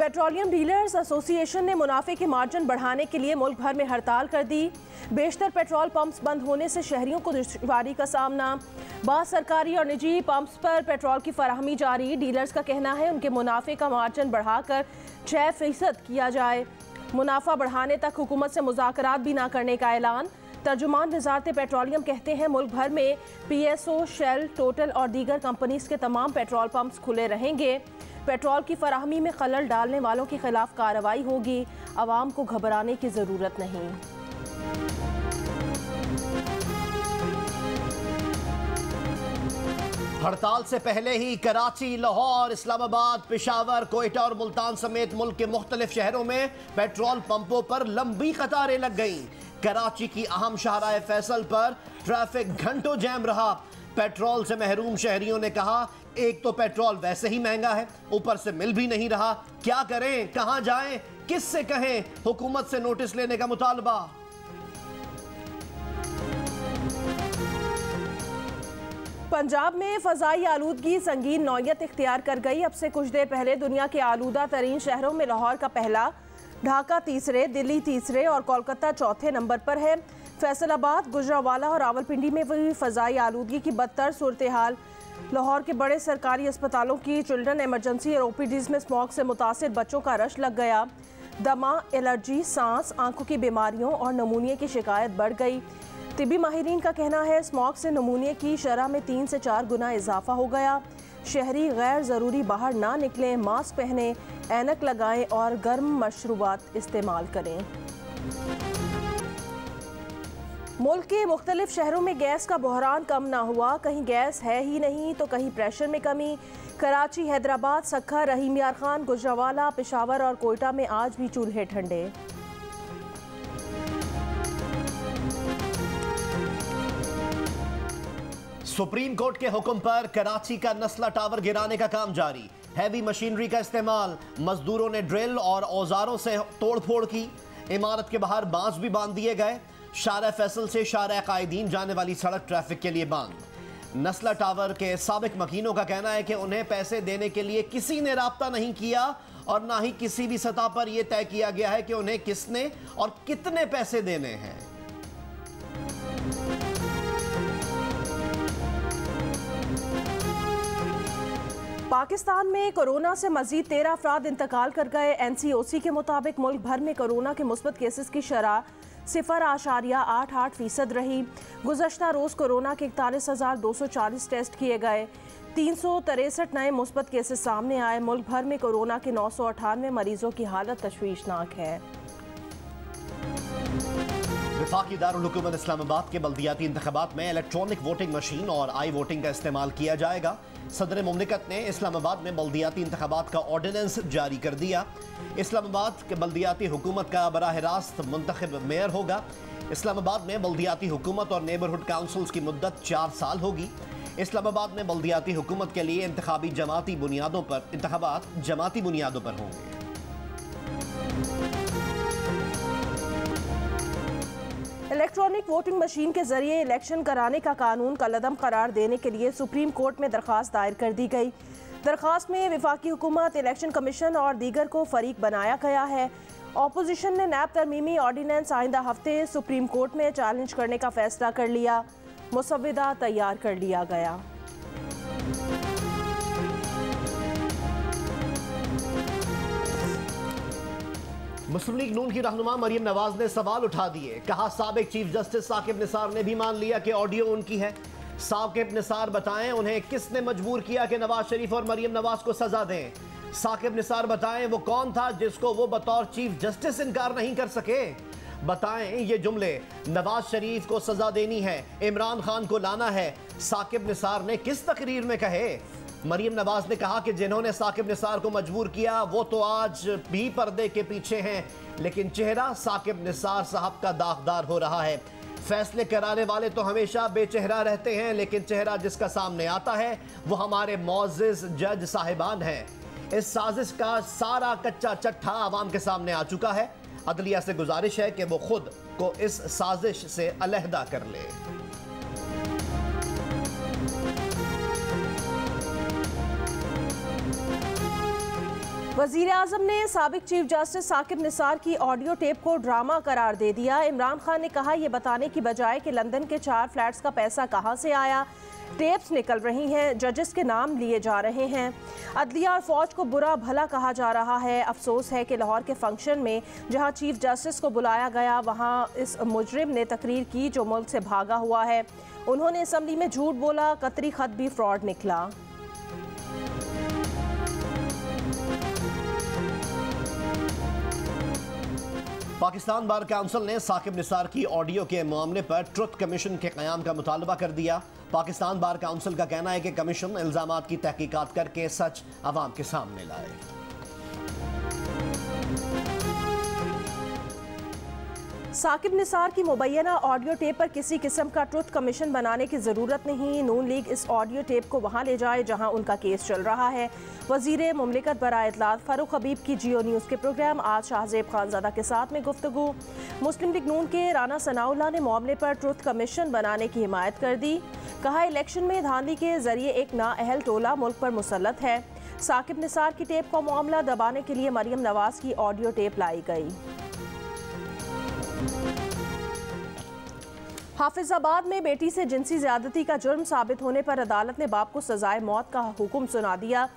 Petroleum dealers association ने मुनाफे के मार्जिन बढ़ाने के लिए मुल्क भर में हड़ताल कर दी। बेशतर पेट्रोल पंप्स बंद होने से शहरियों को दुश्वारी का सामना। बाद सरकारी और निजी पंप्स पर पेट्रोल की फराहमी जारी। डीलर्स का कहना है उनके मुनाफे का मार्जिन बढ़ाकर 6% किया जाए। मुनाफा बढ़ाने तक हुकूमत से मुज़ाकरात भी ना करने का ऐलान। तर्जुमान वज़ारत पेट्रोलियम कहते हैं मुल्क भर में PSO, शेल, टोटल और दीगर कंपनीज के तमाम पेट्रोल पंप्स खुले रहेंगे। पेट्रोल की फराहमी में खलल डालने वालों के खिलाफ कार्रवाई होगी। आवाम को घबराने की ज़रूरत नहीं। हड़ताल से पहले ही कराची, लाहौर, इस्लामाबाद, पेशावर, कोयटा और मुल्तान समेत मुल्क के मुख्तलिफ शहरों में पेट्रोल पंपों पर लंबी कतारें लग गईं। कराची की अहम शाहराह फैसल पर ट्रैफिक घंटों जैम रहा। पेट्रोल से महरूम शहरियों ने कहा, एक तो पेट्रोल वैसे ही महंगा है, ऊपर से मिल भी नहीं रहा, क्या करें, कहां जाएं, किससे कहें। हुकूमत से नोटिस लेने का मुतालबा। पंजाब में फ़ज़ाई आलूदगी संगीन नौयत इख्तियार कर गई। अब से कुछ देर पहले दुनिया के आलूदा तरीन शहरों में लाहौर का पहला, ढाका तीसरे, दिल्ली तीसरे और कोलकाता चौथे नंबर पर है। फैसलाबाद, गुजरावाला और रावलपिंडी में भी फ़ज़ाई आलूदगी की बदतर सूरत हाल। लाहौर के बड़े सरकारी अस्पतालों की चिल्ड्रन एमरजेंसी और OPDs में स्मॉग से मुतासिर बच्चों का रश लग गया। दमा, एलर्जी, सांस, आंखों की बीमारियों और नमूनिया की शिकायत बढ़ गई। तिबी माहिरीन का कहना है स्मॉग से नमूनिया की शरह में 3 से 4 गुना इजाफा हो गया। शहरी गैर ज़रूरी बाहर ना निकलें, मास्क पहनें, ऐनक लगाएं और गर्म मशरूबात इस्तेमाल करें। मुल्क के मुख्तलिफ शहरों में गैस का बहरान कम ना हुआ। कहीं गैस है ही नहीं तो कहीं प्रेशर में कमी। कराची, हैदराबाद, सक्खर, रहीम यार खान, गुजरावाला, पेशावर और कोयटा में आज भी चूल्हे ठंडे। सुप्रीम कोर्ट के हुक्म पर कराची का नस्ला टावर गिराने का काम जारी। हैवी मशीनरी का इस्तेमाल, मजदूरों ने ड्रिल और औजारों से तोड़फोड़ की। इमारत के बाहर बांस भी बांध दिए गए। शारा फैसल से शारा कायदीन जाने वाली सड़क ट्रैफिक के लिए बंद। नस्ला टावर के साबिक मकीनों का कहना है कि उन्हें पैसे देने के लिए किसी ने राब्ता नहीं किया और ना ही किसी भी सतह पर यह तय किया गया है कि उन्हें किसने और कितने पैसे देने हैं। पाकिस्तान में कोरोना से मजीद 13 अफराद इंतकाल कर गए। NCOC के मुताबिक मुल्क भर में कोरोना के मुस्बत केसेस की शरह 0.88% रही। गुज़श्ता रोज़ कोरोना के 41,240 टेस्ट किए गए। 363 नए मुस्बत केसेस सामने आए। मुल्क भर में कोरोना के 998 मरीजों की हालत तशवीशनाक है। वफाकी दारुल हुकूमत इस्लामाबाद के बल्दियाती इंतखाबात में इलेक्ट्रॉनिक वोटिंग मशीन और आई वोटिंग का इस्तेमाल किया जाएगा। सदर मुमलिकत ने इस्लामाबाद में बल्दियाती इंतखाबात का ऑर्डिनेंस जारी कर दिया। इस्लामाबाद के बल्दियाती हुकूमत का बराह रास्त मुंतखब मेयर होगा। इस्लामाबाद में बल्दियाती हुकूमत और नेबरहुड काउंसिल्स की मुद्दत 4 साल होगी। इस्लामाबाद में बल्दियाती हुकूमत के लिए इंतखाबी जमाती बुनियादों पर होंगे। इलेक्ट्रॉनिक वोटिंग मशीन के जरिए इलेक्शन कराने का कानून कलअदम करार देने के लिए सुप्रीम कोर्ट में दरख्वास्त दायर कर दी गई। दरख्वास्त में वफाकी हुकूमत, इलेक्शन कमीशन और दीगर को फरीक बनाया गया है। अपोजिशन ने नैब तरमीमी ऑर्डिनेंस आइंदा हफ्ते सुप्रीम कोर्ट में चैलेंज करने का फैसला कर लिया। मुसव्विदा तैयार कर लिया गया। मुस्लिम लीग नून की रहनुमा मरियम नवाज ने सवाल उठा दिए। कहा, साबिक चीफ जस्टिस साकिब निसार ने भी मान लिया कि ऑडियो उनकी है। साकिब निसार बताएं उन्हें किसने मजबूर किया कि नवाज शरीफ और मरियम नवाज को सजा दें। साकिब निसार बताएं वो कौन था जिसको वो बतौर चीफ जस्टिस इनकार नहीं कर सके। बताएं ये जुमले, नवाज शरीफ को सजा देनी है, इमरान खान को लाना है, साकिब निसार ने किस तकरीर में कहे। मरियम नवाज ने कहा कि जिन्होंने साकिब निसार को मजबूर किया वो तो आज भी पर्दे के पीछे हैं, लेकिन चेहरा साकिब निसार साहब का दागदार हो रहा है। फैसले कराने वाले तो हमेशा बेचेहरा रहते हैं, लेकिन चेहरा जिसका सामने आता है वो हमारे मौजिज़ जज साहिबान हैं। इस साजिश का सारा कच्चा चट्ठा आवाम के सामने आ चुका है। अदलिया से गुजारिश है कि वो खुद को इस साजिश से अलहदा कर ले। वज़ीर आज़म ने साबिक चीफ जस्टिस साकिब निसार की ऑडियो टेप को ड्रामा करार दे दिया। इमरान खान ने कहा, यह बताने की बजाय कि लंदन के 4 फ्लैट्स का पैसा कहां से आया, टेप्स निकल रही हैं, जजेस के नाम लिए जा रहे हैं, अदलिया और फौज को बुरा भला कहा जा रहा है। अफसोस है कि लाहौर के फंक्शन में जहां चीफ जस्टिस को बुलाया गया वहां इस मुजरिम ने तकरीर की जो मुल्क से भागा हुआ है। उन्होंने असम्बली में झूठ बोला, कतरी खत भी फ्रॉड निकला। पाकिस्तान बार काउंसिल ने साकिब निसार की ऑडियो के मामले पर ट्रुथ कमीशन के क़याम का मुतालबा कर दिया। पाकिस्तान बार काउंसिल का कहना है कि कमीशन इल्जामात की तहकीकात करके सच अवाम के सामने लाए। साकिब निसार की मुबैना ऑडियो टेप पर किसी किस्म का ट्रुथ कमीशन बनाने की ज़रूरत नहीं। नून लीग इस ऑडियो टेप को वहाँ ले जाए जहाँ उनका केस चल रहा है। वज़ीर मुमलिकत बराए इत्तलात फ़ारूक हबीब की जियो न्यूज़ के प्रोग्राम आज शाहज़ेब खानज़ादा के साथ में गुफ्तगू। मुस्लिम लीग नून के राना सनाउल्लाह ने मामले पर ट्रुथ कमीशन बनाने की हिमायत कर दी। कहा, इलेक्शन में धांधली के जरिए एक नाअहल टोला मुल्क पर मुसल्लत है। साकिब निसार की टेप का मामला दबाने के लिए मरियम नवाज की ऑडियो टेप लाई गई। हाफिजाबाद में बेटी से जिनसी ज्यादती का जुर्म साबित होने पर अदालत ने बाप को सजाए मौत का हुक्म सुना दिया।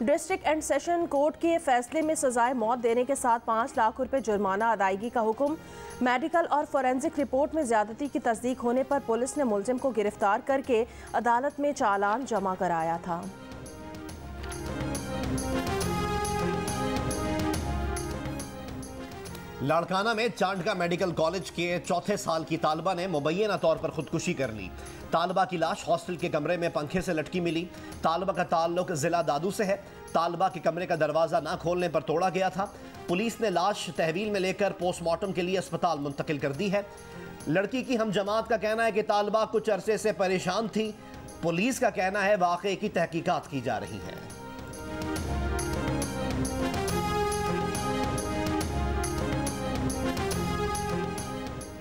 डिस्ट्रिक्ट एंड सेशन कोर्ट के फैसले में सजाए मौत देने के साथ 5 लाख रुपए जुर्माना अदायगी का हुक्म। मेडिकल और फोरेंसिक रिपोर्ट में ज्यादती की तस्दीक होने पर पुलिस ने मुलजिम को गिरफ्तार करके अदालत में चालान जमा कराया था। लाड़काना में चांडका मेडिकल कॉलेज के 4थे साल की तालिबा ने मुबैना तौर पर खुदकुशी कर ली। तालिबा की लाश हॉस्टल के कमरे में पंखे से लटकी मिली। तालिबा का ताल्लुक जिला दादू से है। तालिबा के कमरे का दरवाजा ना खोलने पर तोड़ा गया था। पुलिस ने लाश तहवील में लेकर पोस्टमार्टम के लिए अस्पताल मुंतकिल कर दी है। लड़की की हम जमात का कहना है कि तालिबा कुछ अरसे से परेशान थी। पुलिस का कहना है वाक़े की तहकीकात की जा रही है।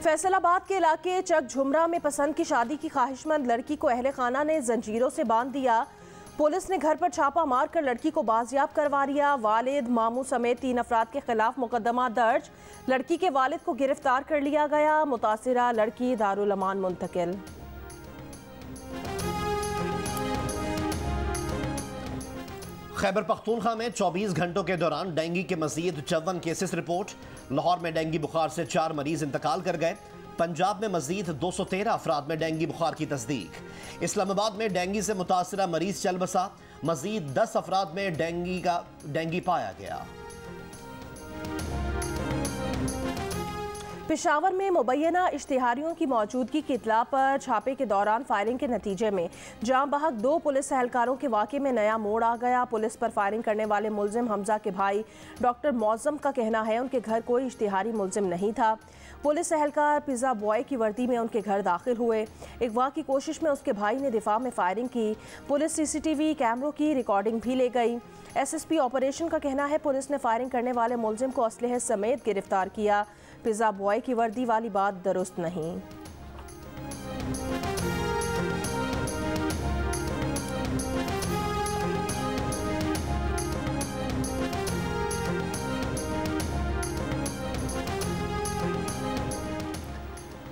फैसलाबाद के इलाके चक झुमरा में पसंद की शादी की ख्वाहिशमंद लड़की को अहले खाना ने जंजीरों से बांध दिया। पुलिस ने घर पर छापा मारकर लड़की को बाजियाब करवा लिया। वालिद, मामू समेत 3 अफराद के खिलाफ मुकदमा दर्ज। लड़की के वालिद को गिरफ्तार कर लिया गया। मुतासिरा लड़की दारुल अमान मुंतकिल। खैबर पख्तूनख्वा में 24 घंटों के दौरान डेंगू के मजीद 54 केसेस रिपोर्ट। लाहौर में डेंगू बुखार से 4 मरीज इंतकाल कर गए। पंजाब में मजीद 213 अफराद में डेंगू बुखार की तस्दीक। इस्लामाबाद में डेंगू से मुतासरा मरीज चल बसा। मजीद 10 अफराद में डेंगू पाया गया। पेशावर में मुबैना इश्तिहारियों की मौजूदगी की इतला पर छापे के दौरान फायरिंग के नतीजे में जाँ बहक 2 पुलिस एहलकारों के वाक़े में नया मोड़ आ गया। पुलिस पर फायरिंग करने वाले मुलजिम हमजा के भाई डॉक्टर मौज़म का कहना है उनके घर कोई इश्तिहारी मुलजिम नहीं था। पुलिस एहलकार पिज़्ज़ा बॉय की वर्दी में उनके घर दाखिल हुए। अगवा की कोशिश में उसके भाई ने दिफा में फायरिंग की। पुलिस CCTV कैमरों की रिकॉर्डिंग भी ले गई। SSP ऑपरेशन का कहना है पुलिस ने फायरिंग करने वाले मुलजिम को असलहे समेत गिरफ्तार किया। पिज़्ज़ा बॉय की वर्दी वाली बात दुरुस्त नहीं।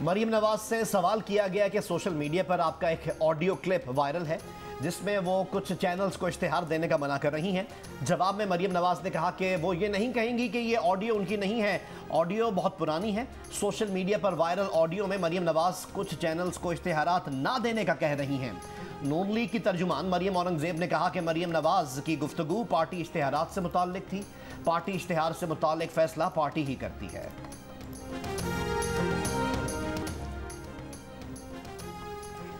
मरियम नवाज से सवाल किया गया कि सोशल मीडिया पर आपका एक ऑडियो क्लिप वायरल है जिसमें वो कुछ चैनल्स को इश्तिहार देने का मना कर रही हैं। जवाब में मरियम नवाज ने कहा कि वो ये नहीं कहेंगी कि ये ऑडियो उनकी नहीं है, ऑडियो बहुत पुरानी है। सोशल मीडिया पर वायरल ऑडियो में मरियम नवाज कुछ चैनल्स को इश्तिहारात ना देने का कह रही हैं। नून लीग की तर्जुमान मरियम औरंगजेब ने कहा कि मरियम नवाज की गुफ्तगू पार्टी इश्तिहारात से मुताल्लिक थी। पार्टी इश्तिहार से मुताल्लिक फैसला पार्टी ही करती है।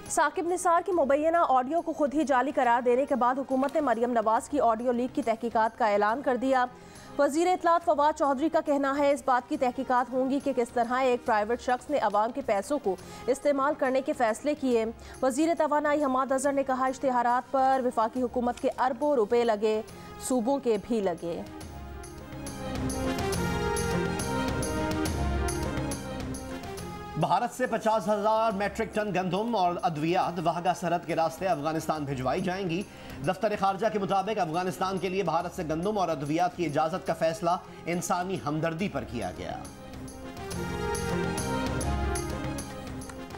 साकिब निसार की मुबैना ऑडियो को खुद ही जाली करार देने के बाद हुकूमत ने मरियम नवाज की ऑडियो लीक की तहकीकात का ऐलान कर दिया। वज़ीर इत्तलात फवाद चौधरी का कहना है इस बात की तहकीकात होंगी कि किस तरह एक प्राइवेट शख्स ने अवाम के पैसों को इस्तेमाल करने के फैसले किए। वज़ीर तवानाई हमाद अज़हर ने कहा इश्तिहारात पर वफाकी हुकूमत के अरबों रुपए लगे, सूबों के भी लगे। भारत से 50,000 मैट्रिक टन गंदम और अद्वियात वाघा सरहद के रास्ते अफगानिस्तान भिजवाई जाएंगी। दफ्तर खारजा के मुताबिक अफगानिस्तान के लिए भारत से गंदम और अद्वियात की इजाजत का फैसला इंसानी हमदर्दी पर किया गया।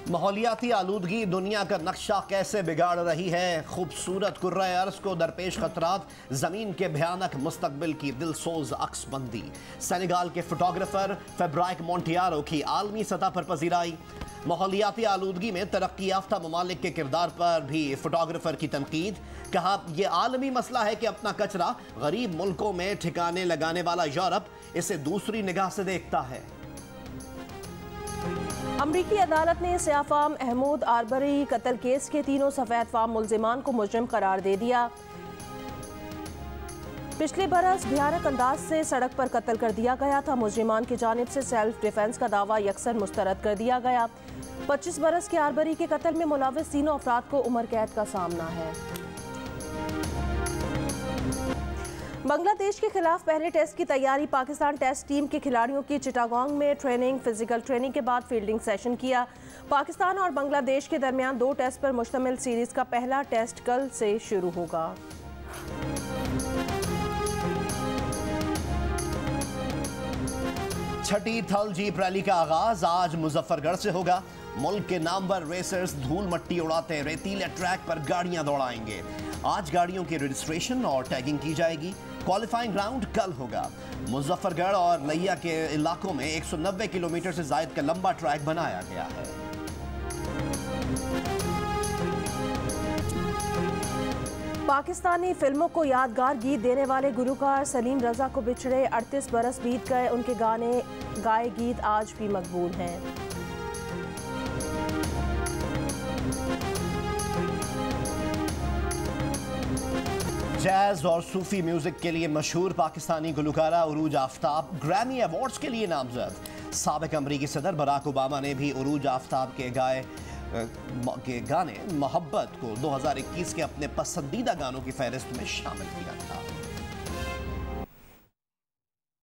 माहौलियाती आलूदगी दुनिया का नक्शा कैसे बिगाड़ रही है। खूबसूरत कुर्रा अर्ज को दरपेश खतरात, जमीन के भयानक मुस्तकबिल की दिलसोज अक्सबंदी। सेनेगाल के फोटोग्राफर फेब्राइक मोंटियारो की आलमी सतह पर पजीराई। माहौलियाती आलूदगी में तरक्की याफ्ता ममालिक के किरदार पर भी फोटोग्राफर की तनकीद। कहा यह आलमी मसला है कि अपना कचरा गरीब मुल्कों में ठिकाने लगाने वाला यूरोप इसे दूसरी निगाह से देखता है। अमरीकी अदालत ने सियाफाम अहमद आर्बरी कत्ल केस के तीनों सफेद फाम मुल्जिमान को मुजरिम करार दे दिया। पिछले बरस भयानक अंदाज से सड़क पर कत्ल कर दिया गया था। मुजरिमान की जानिब से सेल्फ डिफेंस का दावा यकसन मुस्तरद कर दिया गया। 25 बरस के आर्बरी के कत्ल में मुलविस तीनों अफराद को उम्र कैद का सामना है। बांग्लादेश के खिलाफ पहले टेस्ट की तैयारी। पाकिस्तान टेस्ट टीम के खिलाड़ियों की चिटागोंग में फिजिकल ट्रेनिंग के बाद फील्डिंग सेशन किया। पाकिस्तान और बांग्लादेश के दरमियान 2 टेस्ट पर मुश्तमिल सीरीज का पहला टेस्ट कल से शुरू होगा। छठी थल जीप रैली का आगाज आज मुजफ्फरगढ़ से होगा। मुल्क के नामवर रेसर्स धूल मट्टी उड़ाते रेतीले ट्रैक पर गाड़ियां दौड़ाएंगे। आज गाड़ियों की रजिस्ट्रेशन और टैगिंग की जाएगी। क्वालिफाइंग राउंड कल होगा। मुजफ्फरगढ़ और नैया के इलाकों में 190 किलोमीटर से ज्यादा का लंबा ट्रैक बनाया गया है। पाकिस्तानी फिल्मों को यादगार गीत देने वाले गुलकार सलीम रजा को बिछड़े 38 बरस बीत गए। उनके गाए गीत आज भी मकबूल हैं। जैज और सूफी म्यूजिक के लिए मशहूर पाकिस्तानी गुलकारा उरूज आफ्ताब ग्रैमी अवार्ड्स के लिए नामजद। साबिक अमरीकी सदर बराक ओबामा ने भी उरूज आफ्ताब के गाने मोहब्बत को 2021 के अपने पसंदीदा गानों की फहरिस्त में शामिल किया था।